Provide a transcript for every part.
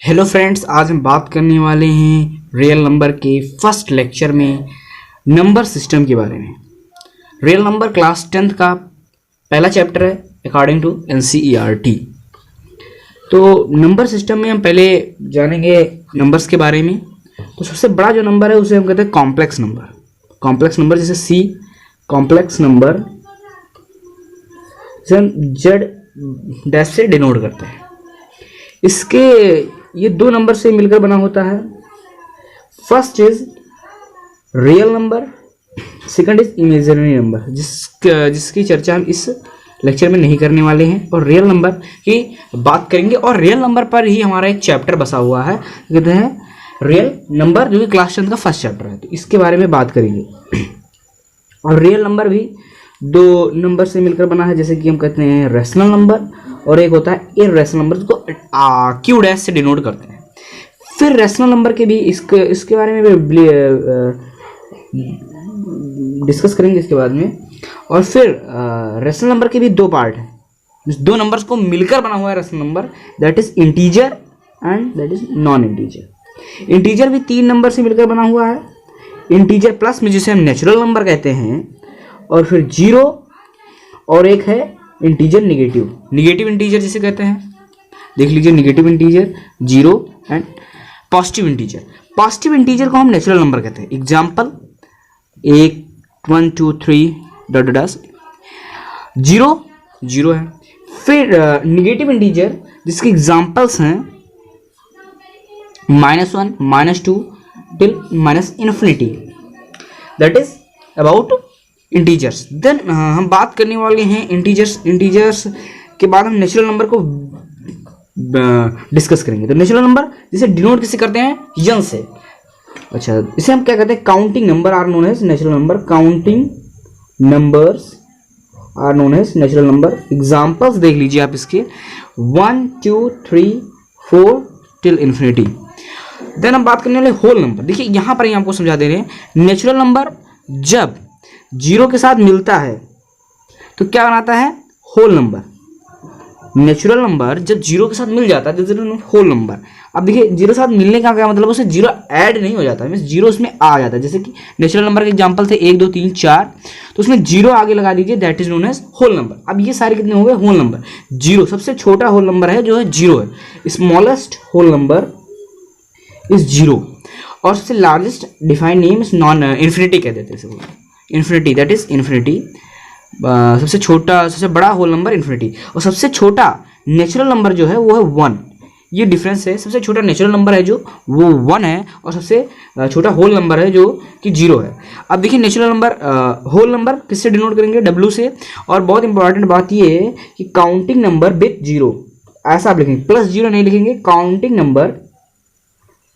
Hello friends, आज हम बात करने वाले हैं रियल नंबर के फर्स्ट लेक्चर में नंबर सिस्टम के बारे में। रियल नंबर क्लास 10th का पहला चैप्टर है अकॉर्डिंग टू NCERT। तो नंबर सिस्टम में हम पहले जानेंगे नंबर्स के बारे में। तो सबसे बड़ा जो नंबर है उसे हम कहते हैं कॉम्प्लेक्स नंबर। कॉम्प्लेक्स नंबर जैसे C, कॉम्प्लेक्स नंबर जिसे हम Z डैश से डिनोट करते हैं। इसके ये दो नंबर से मिलकर बना होता है। First is real number, second is imaginary number, जिसकी चर्चा हम इस लेक्चर में नहीं करने वाले हैं और रियल नंबर की बात करेंगे। और रियल नंबर पर ही हमारा एक चैप्टर बसा हुआ है, कहते हैं रियल नंबर, जो कि क्लास 10 का फर्स्ट चैप्टर है। तो इसके बारे में बात करेंगे। और रियल नंबर भी दो नंबर से मिलकर बना है, जैसे कि हम कहते हैं रेशनल नंबर और एक होता है इर्रेशनल नंबर, जिसको क्यू डैश से डिनोट करते हैं। फिर रेशनल नंबर के भी इसके बारे में भी डिस्कस करेंगे इसके बाद में। और फिर रेशनल नंबर के भी दो पार्ट हैं, दो नंबर्स को मिलकर बना हुआ है rational number, that is integer and that is non integer. Integer भी तीन नंबर से मिलकर बना हुआ है, इंटीजर प्लस में जिसे हम नेचुरल नंबर कहते हैं, और फिर जीरो, और एक है इंटीजर निगेटिव। निगेटिव इंटीजर जिसे कहते हैं, देख लीजिए, negative integer, zero and positive integer. Positive integer को हम नेचुरल नंबर कहते हैं। Example 1 1 2 3 dot dot dot, zero zero है। फिर निगेटिव इंटीजर जिसके एग्जाम्पल्स हैं -1 -2 till -infinity, that is about integers. Then हम बात करने वाले हैं इंटीजर्स के बाद हम नेचुरल नंबर को डिस्कस करेंगे। तो नेचुरल नंबर जिसे डिनोट किसे करते हैं, यन से। अच्छा, इसे हम क्या कहते हैं, counting number are known as natural number. Counting numbers are known as natural number. Examples देख लीजिए आप इसके, 1 2 3 4 टिल इन्फिनिटी। देन हम बात करने वाले होल नंबर। देखिए यहां पर ही आपको समझा दे रहे हैं, नेचुरल नंबर जब जीरो के साथ मिलता है तो क्या बनाता है, होल नंबर। नेचुरल नंबर जब जीरो के साथ मिल जाता है तो होल नंबर। अब देखिए जीरो के साथ मिलने का क्या मतलब, उसे जीरो ऐड नहीं हो जाता है, मींस जीरो उसमें आ जाता है। जैसे कि नेचुरल नंबर के एग्जांपल थे 1 2 3 4, तो उसमें जीरो आगे लगा दीजिए, that is known as whole number. अब ये सारे कितने हो गए, होल नंबर। जीरो सबसे छोटा होल नंबर है, जो है जीरो है। Smallest whole number is zero, और सबसे largest defined name is non infinity कह देते हैं, इन्फिनिटी, दैट इज इन्फिनिटी। सबसे छोटा, सबसे बड़ा होल नंबर इन्फिनिटी, और सबसे छोटा नेचुरल नंबर जो है वो है 1। ये डिफरेंस है, सबसे छोटा नेचुरल नंबर है जो वो 1 है, और सबसे छोटा होल नंबर है जो कि 0 है। अब देखिए नेचुरल नंबर, होल नंबर किससे डिनोट करेंगे, W से। और बहुत इंपॉर्टेंट बात ये है कि काउंटिंग नंबर विथ जीरो, ऐसा आप लिखेंगे, प्लस जीरो नहीं लिखेंगे, काउंटिंग नंबर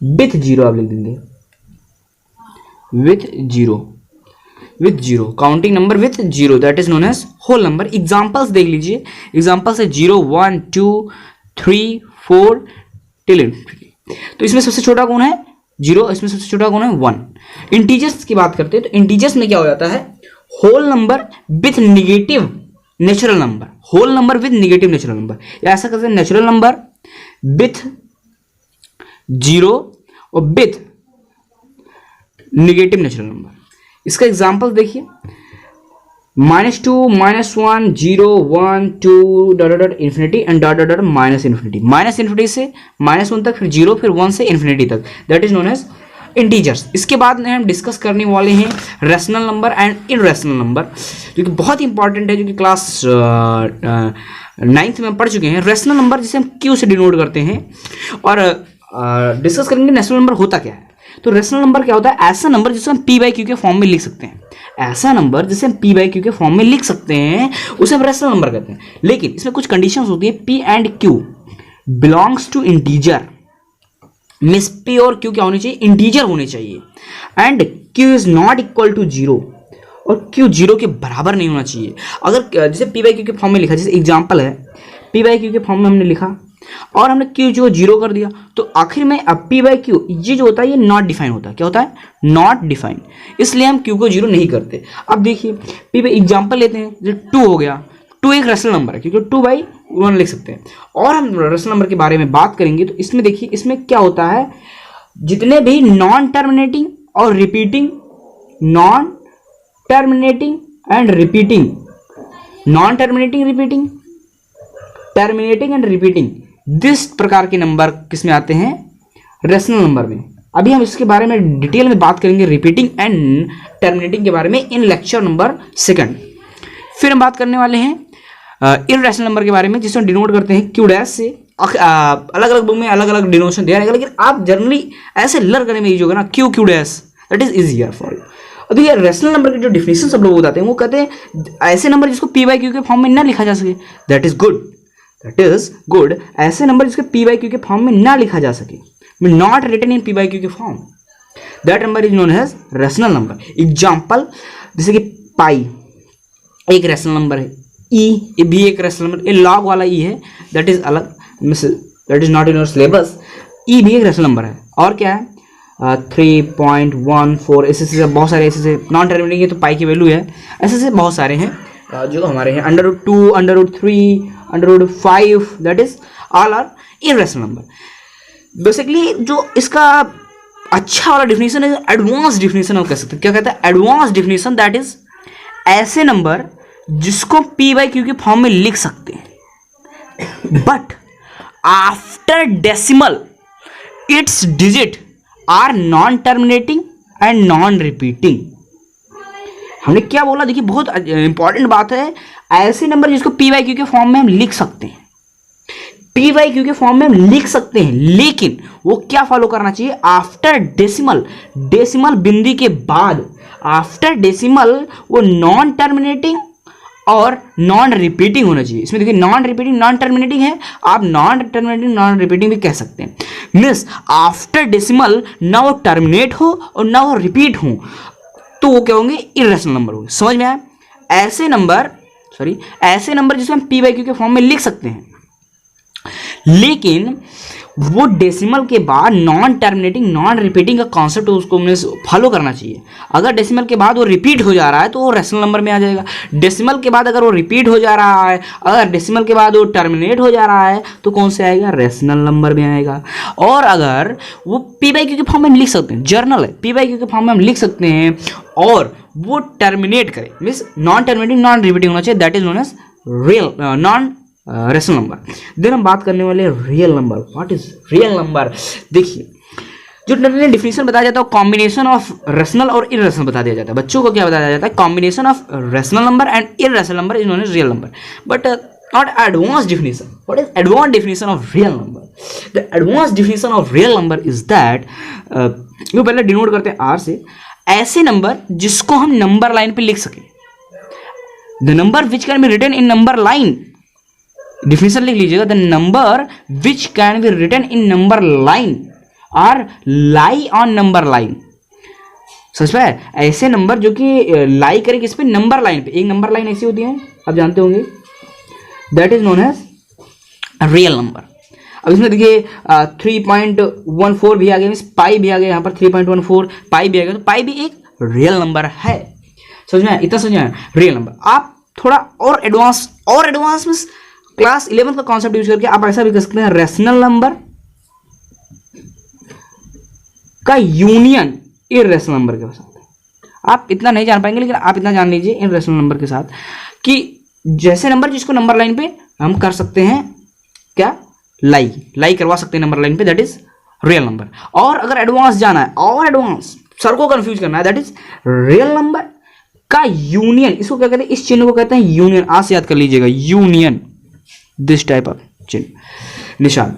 विथ जीरो आप लिख देंगे, with zero, counting number with zero, that is known as whole number. Examples देख लीजिए, एग्जाम्पल्स है 0 1 2 3 4 टिल इन्फिनिटी। तो इसमें सबसे छोटा कौन है, 0, इसमें सबसे छोटा कौन है, 1। इंटीजर्स की बात करते हैं तो इंटीजर्स में क्या हो जाता है, whole number with negative natural number, whole number with negative natural number, या ऐसा करते हैं नेचुरल नंबर विथ जीरो और विथ निगेटिव नेचुरल नंबर। इसका एग्जाम्पल देखिए, -2 -1 0 1 2 dot dot infinity and dot dot dot minus infinity से -1 तक, फिर 0, फिर 1 से इन्फिनिटी तक, that is known as integers. इसके बाद में हम डिस्कस करने वाले हैं rational number and irrational number, जो कि बहुत इंपॉर्टेंट है, जो कि क्लास 9th में पढ़ चुके हैं। रेशनल नंबर जिसे हम क्यू से डिनोट करते हैं, और डिस्कस करेंगे नेशनल नंबर होता क्या है। तो रेशनल नंबर क्या होता है, ऐसा नंबर जिसे हम P/Q के फॉर्म में लिख सकते हैं। ऐसा नंबर जिसे हम P/Q के फॉर्म में लिख सकते हैं उसे हम रेशनल नंबर कहते हैं। लेकिन इसमें कुछ कंडीशंस होती है, P and Q belongs to integer, मिस P और Q क्या होनी चाहिए, इंटीजर होने चाहिए, and Q is not equal to zero, और Q जीरो के बराबर नहीं होना चाहिए। अगर जैसे P/Q के फॉर्म में लिखा, जैसे एग्जाम्पल है P/Q के फॉर्म में हमने लिखा और हमने Q जो जीरो कर दिया, तो आखिर में अब P/Q ये जो होता है ये नॉट डिफाइन होता है। क्या होता है, नॉट डिफाइन, इसलिए हम Q को जीरो नहीं करते। अब देखिए P एग्जाम्पल लेते हैं, जैसे 2 हो गया, 2 एक रेशनल नंबर है, क्योंकि 2 वन लिख सकते हैं। और हम रेशनल नंबर के बारे में बात करेंगे तो इसमें देखिए, इसमें क्या होता है, जितने भी नॉन टर्मिनेटिंग और repeating, non terminating and repeating, non terminating repeating, terminating and repeating, this प्रकार के नंबर किसमें आते हैं, रेशनल नंबर में। अभी हम इसके बारे में डिटेल में बात करेंगे, रिपीटिंग एंड टर्मिनेटिंग के बारे में, इन लेक्चर नंबर 2। फिर हम बात करने वाले हैं इररेशनल नंबर के बारे में, जिसमें डिनोट करते हैं क्यू डैश से। अलग अलग बुक में अलग अलग डिनोशन दिया रहेगा, लेकिन आप जनरली ऐसे लर्न करने में ईजी होगा ना, Q Q dash, that is easier for you. अब देखिए रेशनल नंबर के जो डिफिनेशन सब लोग बताते हैं, वो कहते हैं ऐसे नंबर जिसको पी बाई क्यू के फॉर्म में ना लिखा जा सके, that is good, that is good. ऐसे नंबर जिसको पी बाई क्यू के फॉर्म में ना लिखा जा सके, not written in P by Q के form, that number is known as rational number. Example जैसे कि पाई एक रेशनल नंबर है, ई भी एक रेशनल नंबर, ये लॉग वाला ई है, दैट इज अलग, that is not in your syllabus. E भी एक रेशनल नंबर है। और क्या है 3.14, ऐसे बहुत सारे, ऐसे नॉन टर्मिनेटिंग है तो पाई की वैल्यू है, ऐसे बहुत सारे हैं जो हमारे हैं, √2, √3, √5, that is all are irrational number. Basically जो इसका अच्छा वाला डिफिनेशन है, एडवांस डिफिनेशन हम कह सकते हैं। क्या कहता है एडवांस डिफिनेशन, दैट इज ऐसे नंबर जिसको पी बाई क्यू के फॉर्म में लिख सकते हैं, but after decimal its digit are non terminating and non repeating. हमने क्या बोला, देखिए बहुत इंपॉर्टेंट बात है, ऐसे नंबर जिसको पी बाई क्यू के फॉर्म में हम लिख सकते हैं, पी बाई क्यू के फॉर्म में हम लिख सकते हैं, लेकिन वो क्या फॉलो करना चाहिए, आफ्टर डेसिमल, डेसिमल बिंदी के बाद, आफ्टर डेसिमल वो नॉन टर्मिनेटिंग और नॉन रिपीटिंग होना चाहिए। इसमें देखिए नॉन रिपीटिंग नॉन टर्मिनेटिंग है, आप नॉन टर्मिनेटिंग नॉन रिपीटिंग भी कह सकते हैं। मीन्स आफ्टर डेसिमल ना वो टर्मिनेट हो और ना वो रिपीट हो, तो वो क्या होंगे, इररेशनल नंबर होंगे। समझ में आया? ऐसे नंबर जिसको हम पी बाई क्यू के फॉर्म में लिख सकते हैं, लेकिन वो डेसिमल के बाद नॉन टर्मिनेटिंग नॉन रिपीटिंग का कॉन्सेप्ट उसको फॉलो करना चाहिए। अगर डेसिमल के बाद वो रिपीट हो जा रहा है तो वो रेशनल नंबर में आ जाएगा। डेसिमल के बाद अगर वो रिपीट हो जा रहा है, अगर डेसिमल के बाद वो टर्मिनेट हो जा रहा है, तो कौन से आएगा, रेशनल नंबर में आएगा। और अगर वो पी बाई क्यू के फॉर्म में हम लिख सकते हैं, जर्नल है, पी बाई क्यू के फॉर्म में हम लिख सकते हैं, और वो टर्मिनेट करे, means non terminating non repeating होना चाहिए, that is known as real non rational number. Then हम बात करने वाले real number. What is real number? देखिए जो डिफिनेशन बताया जाता है, कॉम्बिनेशन ऑफ रेशनल और इररेशनल बता दिया जाता है। बच्चों को क्या बताया जाता है, combination of rational number and irrational number is known as real number, but not advance definition. What is advance definition of real number? The advance definition of real number is that, जो पहले denote करते हैं are से, ऐसे number जिसको हम number line पे लिख सके, the number which can be written in number line. Definition लिख लीजिएगा, the number which can be written in number line और लाई ऑन नंबर लाइन। समझ पाए? ऐसे नंबर जो कि लाई करे किस पे, नंबर लाइन पे। एक नंबर लाइन ऐसी होती है, आप जानते होंगे, that is known as real number. अब इसमें देखिए 3.14 भी आ गया, मीन्स पाई भी आ गया, यहाँ पर 3.14 पाई भी आ गया, तो पाई भी एक रियल नंबर है। समझ में आया? इतना समझ में आया? Real number. आप थोड़ा और एडवांस मीन्स क्लास 11 का कॉन्सेप्ट यूज करके आप ऐसा भी कर सकते हैं, रेशनल नंबर का यूनियन इररेशनल नंबर के साथ। आप इतना नहीं जान पाएंगे, लेकिन आप इतना जान लीजिए इररेशनल नंबर के साथ कि जैसे नंबर जिसको नंबर लाइन पे हम कर सकते हैं, क्या, लाई करवा सकते हैं नंबर लाइन पे, दैट इज रियल नंबर। और अगर एडवांस जाना है, और एडवांस सर को कंफ्यूज करना है, दैट इज रियल नंबर का यूनियन। इसको क्या कहते हैं, इस चिन्ह को कहते हैं यूनियन। आज से याद कर लीजिएगा, यूनियन, दिस टाइप ऑफ चिन्ह, निशान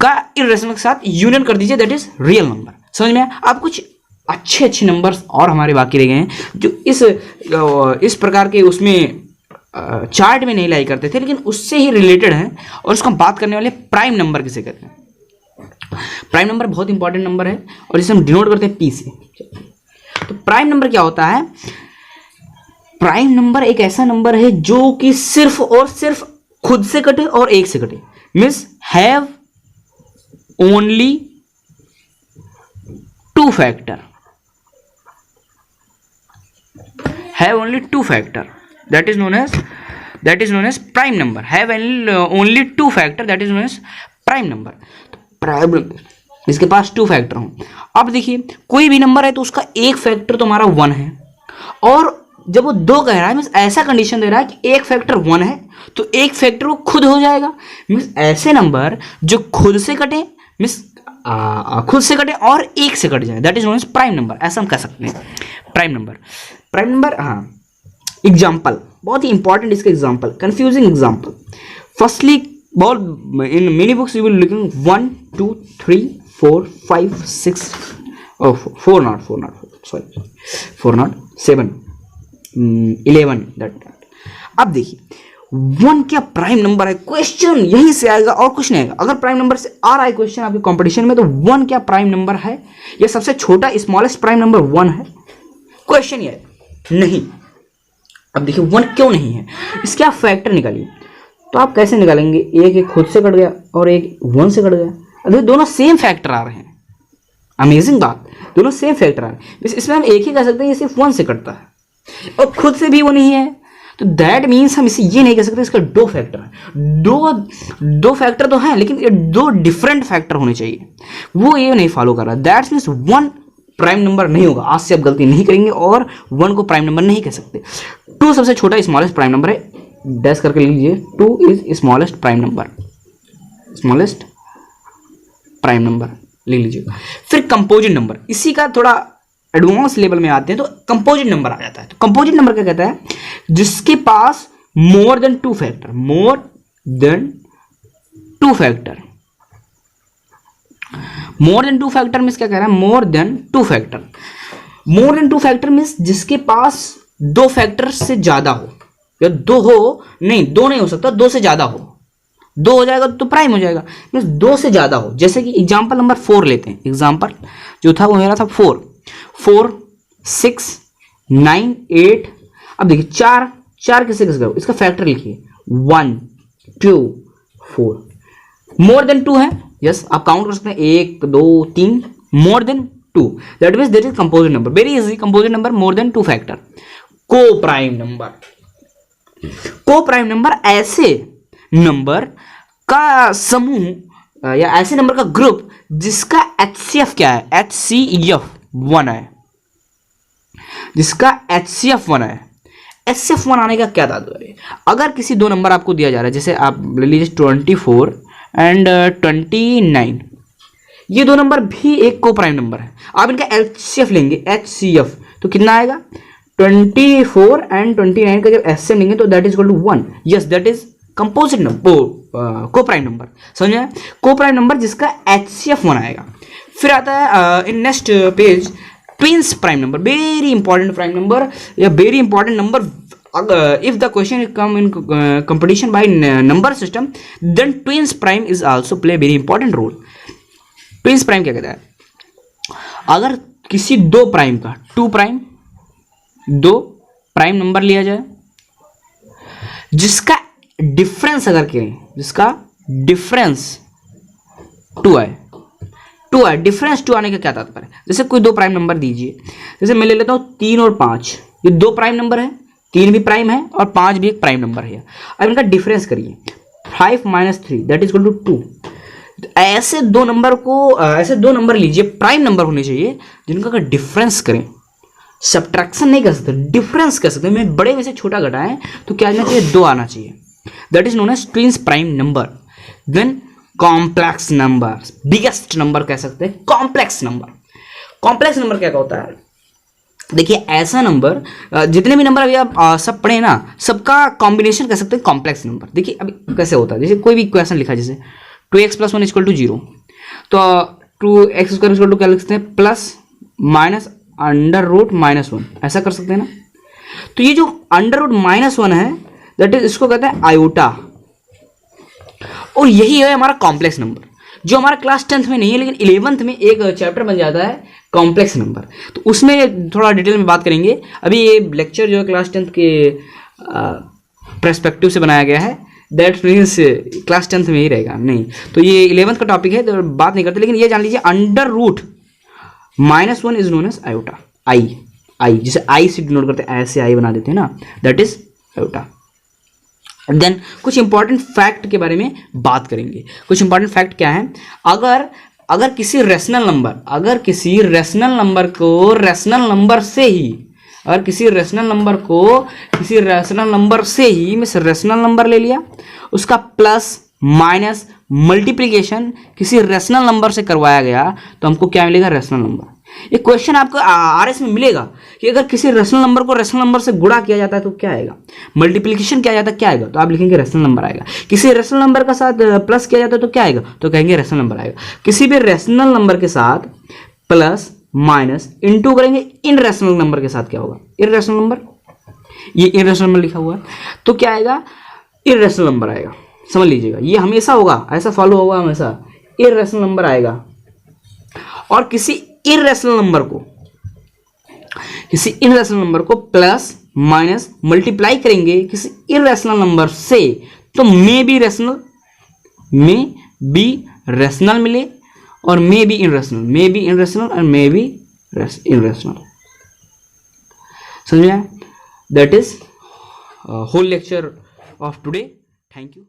का इररेशनल के साथ यूनियन कर दीजिए, दैट इज रियल नंबर। समझ में? आप कुछ अच्छे नंबर्स और हमारे बाकी रह गए हैं जो इस प्रकार के उसमें चार्ट में नहीं लाई करते थे, लेकिन उससे ही रिलेटेड है, और उसको हम बात करने वाले प्राइम नंबर किसे कहते हैं। प्राइम नंबर बहुत इंपॉर्टेंट नंबर है, और इसे हम डिनोट करते हैं पी से। तो प्राइम नंबर क्या होता है? प्राइम नंबर एक ऐसा नंबर है जो कि सिर्फ और सिर्फ खुद से कटे और एक से कटे, means have only two factor, have only two factor, that is known as that is known as prime number, have only 2 factor, that is known as prime number. Prime इसके पास 2 फैक्टर हों। अब देखिए कोई भी नंबर है तो उसका एक फैक्टर तो हमारा 1 है, और जब वो 2 कह रहा है मीन्स ऐसा कंडीशन दे रहा है कि एक फैक्टर 1 है तो एक फैक्टर वो खुद हो जाएगा। मीन्स ऐसे नंबर जो खुद से कटे, मीन्स खुद से कटे और एक से कट जाए, that is known as prime number, ऐसा हम कह सकते हैं प्राइम नंबर। प्राइम नंबर, हाँ एग्जाम्पल बहुत ही इंपॉर्टेंट इसका एग्जाम्पल, कंफ्यूजिंग एग्जाम्पल। फर्स्टली बहुत in many books you will looking 1 2 3 4 5 6 4 not 7 11 that. अब देखिए 1 क्या प्राइम नंबर है, क्वेश्चन यहीं से आएगा और कुछ नहीं आएगा। अगर प्राइम नंबर से आ रहा है क्वेश्चन आपके कंपटीशन में तो 1 क्या प्राइम नंबर है, यह सबसे छोटा स्मॉलेस्ट प्राइम नंबर 1 है, क्वेश्चन ये है नहीं। अब देखिए 1 क्यों नहीं है, इसके आप फैक्टर निकालिए। तो आप कैसे निकालेंगे, एक खुद से कट गया और एक 1 से कट गया, अभी दोनों सेम फैक्टर आ रहे हैं। अमेजिंग बात, दोनों सेम फैक्टर आ रहे हैं। इसमें हम एक ही कह सकते हैं ये सिर्फ 1 से कटता है और खुद से भी वो नहीं है, तो दैट मीन्स हम इसे ये नहीं कह सकते इसका 2 फैक्टर है। दो फैक्टर तो हैं लेकिन ये 2 डिफरेंट फैक्टर होने चाहिए, वो ये नहीं फॉलो कर रहा। दैट मीन्स 1 प्राइम नंबर नहीं होगा। आज से आप गलती नहीं करेंगे और 1 को प्राइम नंबर नहीं कह सकते। 2 सबसे छोटा स्मॉलेस्ट प्राइम नंबर है, डैश करके लीजिए, 2 is smallest prime number, smallest prime number ले लीजिए। फिर कंपोजिट नंबर, इसी का थोड़ा एडवांस लेवल में आते हैं तो कंपोजिट नंबर आ जाता है। तो कंपोजिट नंबर क्या कहता है, जिसके पास more than 2 factor, more than 2 factor, more than 2 factor means क्या कह रहा है, more than 2 factor. More than 2 factor means जिसके पास 2 फैक्टर से ज्यादा हो, या 2 हो नहीं, 2 नहीं हो सकता, 2 से ज्यादा हो। 2 हो जाएगा तो प्राइम हो जाएगा, मीन्स 2 से ज्यादा हो। जैसे कि एग्जाम्पल नंबर 4 लेते हैं, एग्जाम्पल जो था वो मेरा था 4 6 9 8। अब देखिए 4 किससे किसका, इसका फैक्टर लिखिए 1 2 4, मोर देन 2 है, यस आप काउंट कर सकते हैं 1 2 3, more than 2 that means there is composite number, very easy, composite number more than 2 factor. Coprime number, coprime number ऐसे नंबर का समूह या ऐसे नंबर का ग्रुप जिसका HCF क्या है, HCF 1 है, जिसका HCF 1 है। HCF 1 आने का क्या तात्पर्य है, अगर किसी 2 नंबर आपको दिया जा रहा है, जैसे आप ले लीजिए 24 एंड 29, ये 2 नंबर भी एक को प्राइम नंबर है, आप इनका HCF लेंगे, HCF तो कितना आएगा, 24 एंड 29 का जब HCF लेंगे तो that is equal to 1, yes that is composite number, coprime number, समझे, को प्राइम नंबर जिसका HCF 1 आएगा। फिर आता है in next page twins prime number, very important prime number या very important number. If the question come in competition by number system then twins prime is also play very important role. Twins prime क्या कहता है, अगर किसी 2 prime का 2 prime number लिया जाए जिसका डिफरेंस अगर करें, जिसका डिफरेंस 2 है, डिफरेंस 2 आने का क्या तात्पर्य, जैसे कोई 2 प्राइम नंबर दीजिए, जैसे मैं ले लेता हूं 3 और 5, ये 2 प्राइम नंबर है, 3 भी प्राइम है और 5 भी एक प्राइम नंबर है। अब इनका डिफरेंस करिए, 5 - 3 दैट इज इक्वल टू 2। ऐसे 2 नंबर को ऐसे 2 नंबर लीजिए, प्राइम नंबर होने चाहिए जिनका अगर डिफरेंस करें, सब्ट्रैक्शन नहीं कर सकते, डिफरेंस कर सकते, मैं बड़े में से छोटा घटाएं तो क्या आना चाहिए, 2 आना चाहिए, that is known as twins prime number. Then complex number, biggest number कह सकते हैं, कॉम्प्लेक्स नंबर। कॉम्प्लेक्स नंबर क्या होता है, देखिए ऐसा नंबर, जितने भी नंबर अभी आप सब पढ़े ना, सबका कॉम्बिनेशन कह सकते हैं कॉम्प्लेक्स नंबर। देखिए अभी कैसे होता है, जैसे कोई भी क्वेश्चन लिखा, जैसे 2x + 1 = 0, तो 2x² क्या लिख सकते हैं, प्लस माइनस √-1, ऐसा कर सकते हैं ना। तो ये जो √-1 है दैट इज, इसको कहते हैं आयोटा, और यही है हमारा कॉम्प्लेक्स नंबर, जो हमारा क्लास 10th में नहीं है लेकिन 11th में एक चैप्टर बन जाता है कॉम्प्लेक्स नंबर, तो उसमें थोड़ा डिटेल में बात करेंगे। अभी ये लेक्चर जो है क्लास 10th के पर्सपेक्टिव से बनाया गया है, दैट मीन्स क्लास 10th में ही रहेगा, नहीं तो ये 11th का टॉपिक है तो बात नहीं करते, लेकिन ये जान लीजिए √-1 इज नोन एज आयोटा, आई जिसे आई से डिनोट करते हैं, ऐसे आई बना देते हैं ना, दैट इज आयोटा। देन कुछ इंपॉर्टेंट फैक्ट के बारे में बात करेंगे। कुछ इंपॉर्टेंट फैक्ट क्या है, अगर किसी रेशनल नंबर को रेशनल नंबर से ही मैं रेशनल नंबर ले लिया, उसका प्लस माइनस मल्टीप्लिकेशन किसी रेशनल नंबर से करवाया गया तो हमको क्या मिलेगा, रेशनल नंबर। एक क्वेश्चन आपको आरएस में मिलेगा कि अगर किसी रेशनल नंबर को रेशनल नंबर से गुणा किया जाता है तो क्या आएगा, मल्टीप्लिकेशन किया जाता है क्या आएगा, तो आप लिखेंगे रेशनल नंबर आएगा। किसी रेशनल नंबर का साथ प्लस किया जाता है तो क्या आएगा, तो कहेंगे रेशनल नंबर आएगा। किसी भी रेशनल नंबर के साथ प्लस माइनस इंटू करेंगे इन रेशनल नंबर के साथ क्या होगा, इररेशनल नंबर। ये इररेशनल नंबर लिखा हुआ है तो क्या आएगा, इररेशनल नंबर आएगा। समझ लीजिएगा, ये हमेशा होगा, ऐसा फॉलो होगा हमेशा, इररेशनल नंबर आएगा। और किसी इररेशनल नंबर को प्लस माइनस मल्टीप्लाई करेंगे किसी इररेशनल नंबर से तो मे बी रेशनल मिले और मे बी इनरेशनल और मे बी इनरेशनल। समझ में? That is whole lecture of today. Thank you.